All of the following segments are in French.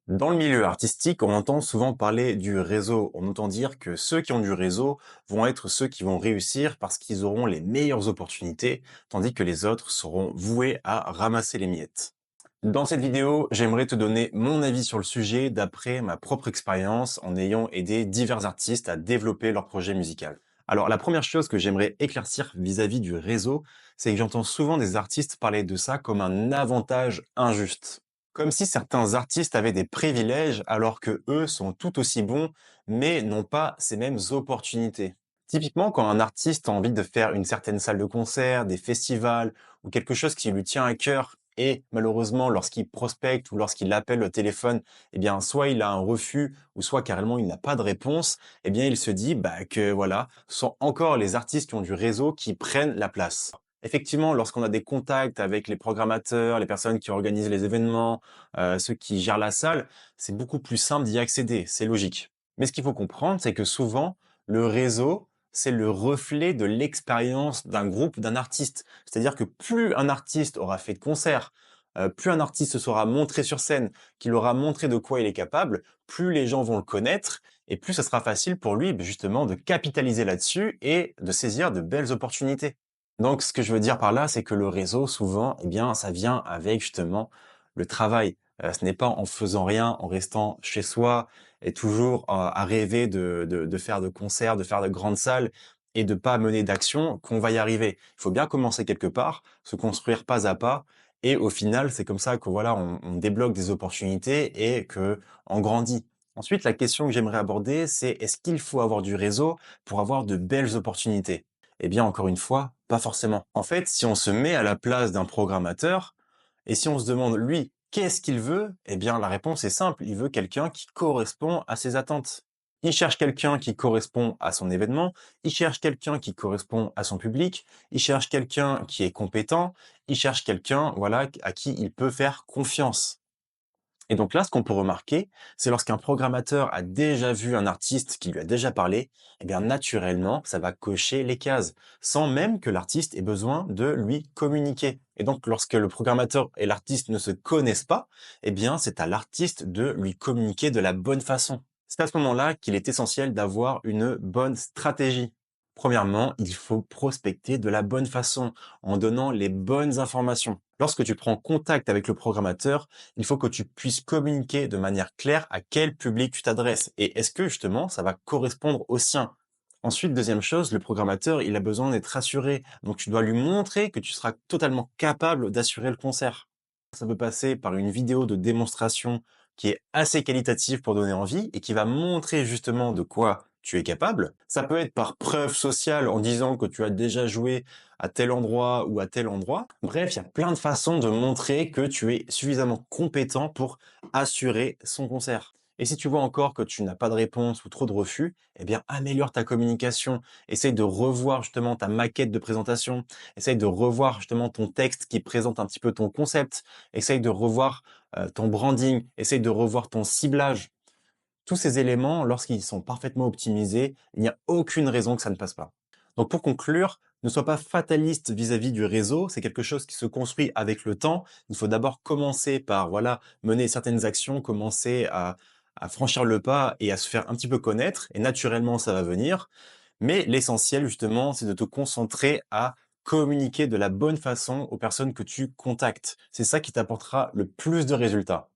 Dans le milieu artistique, on entend souvent parler du réseau. On entend dire que ceux qui ont du réseau vont être ceux qui vont réussir parce qu'ils auront les meilleures opportunités, tandis que les autres seront voués à ramasser les miettes. Dans cette vidéo, j'aimerais te donner mon avis sur le sujet d'après ma propre expérience en ayant aidé divers artistes à développer leur projet musical. Alors la première chose que j'aimerais éclaircir vis-à-vis du réseau, c'est que j'entends souvent des artistes parler de ça comme un avantage injuste. Comme si certains artistes avaient des privilèges alors que eux sont tout aussi bons, mais n'ont pas ces mêmes opportunités. Typiquement, quand un artiste a envie de faire une certaine salle de concert, des festivals, ou quelque chose qui lui tient à cœur, et malheureusement, lorsqu'il prospecte ou lorsqu'il appelle au téléphone, eh bien, soit il a un refus, ou soit carrément il n'a pas de réponse, eh bien, il se dit que voilà, ce sont encore les artistes qui ont du réseau qui prennent la place. Effectivement, lorsqu'on a des contacts avec les programmateurs, les personnes qui organisent les événements, ceux qui gèrent la salle, c'est beaucoup plus simple d'y accéder, c'est logique. Mais ce qu'il faut comprendre, c'est que souvent, le réseau, c'est le reflet de l'expérience d'un groupe, d'un artiste. C'est-à-dire que plus un artiste aura fait de concerts, plus un artiste se sera montré sur scène, qu'il aura montré de quoi il est capable, plus les gens vont le connaître et plus ce sera facile pour lui, justement, de capitaliser là-dessus et de saisir de belles opportunités. Donc, ce que je veux dire par là, c'est que le réseau, souvent, eh bien, ça vient avec justement le travail. Ce n'est pas en faisant rien, en restant chez soi et toujours à rêver de faire de concerts, de faire de grandes salles et de pas mener d'action qu'on va y arriver. Il faut bien commencer quelque part, se construire pas à pas et au final, c'est comme ça que voilà, on débloque des opportunités et que on grandit. Ensuite, la question que j'aimerais aborder, c'est est-ce qu'il faut avoir du réseau pour avoir de belles opportunités? Eh bien, encore une fois, pas forcément. En fait, si on se met à la place d'un programmateur et si on se demande, lui, qu'est-ce qu'il veut? Eh bien, la réponse est simple. Il veut quelqu'un qui correspond à ses attentes. Il cherche quelqu'un qui correspond à son événement, il cherche quelqu'un qui correspond à son public, il cherche quelqu'un qui est compétent, il cherche quelqu'un, voilà, à qui il peut faire confiance. Et donc là, ce qu'on peut remarquer, c'est lorsqu'un programmateur a déjà vu un artiste qui lui a déjà parlé, eh bien naturellement, ça va cocher les cases, sans même que l'artiste ait besoin de lui communiquer. Et donc, lorsque le programmateur et l'artiste ne se connaissent pas, eh bien c'est à l'artiste de lui communiquer de la bonne façon. C'est à ce moment-là qu'il est essentiel d'avoir une bonne stratégie. Premièrement, il faut prospecter de la bonne façon, en donnant les bonnes informations. Lorsque tu prends contact avec le programmateur, il faut que tu puisses communiquer de manière claire à quel public tu t'adresses et est-ce que justement ça va correspondre au sien. Ensuite, deuxième chose, le programmateur, il a besoin d'être rassuré. Donc tu dois lui montrer que tu seras totalement capable d'assurer le concert. Ça peut passer par une vidéo de démonstration qui est assez qualitative pour donner envie et qui va montrer justement de quoi tu es capable. Ça peut être par preuve sociale en disant que tu as déjà joué à tel endroit ou à tel endroit. Bref, il y a plein de façons de montrer que tu es suffisamment compétent pour assurer son concert. Et si tu vois encore que tu n'as pas de réponse ou trop de refus, eh bien améliore ta communication. Essaye de revoir justement ta maquette de présentation. Essaye de revoir justement ton texte qui présente un petit peu ton concept. Essaye de revoir ton branding. Essaye de revoir ton ciblage. Tous ces éléments, lorsqu'ils sont parfaitement optimisés, il n'y a aucune raison que ça ne passe pas. Donc pour conclure, ne sois pas fataliste vis-à-vis du réseau, c'est quelque chose qui se construit avec le temps. Il faut d'abord commencer par voilà, mener certaines actions, commencer à franchir le pas et à se faire un petit peu connaître, et naturellement ça va venir. Mais l'essentiel justement, c'est de te concentrer à communiquer de la bonne façon aux personnes que tu contactes. C'est ça qui t'apportera le plus de résultats.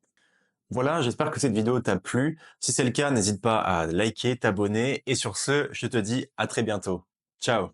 Voilà, j'espère que cette vidéo t'a plu. Si c'est le cas, n'hésite pas à liker, t'abonner et sur ce, je te dis à très bientôt. Ciao!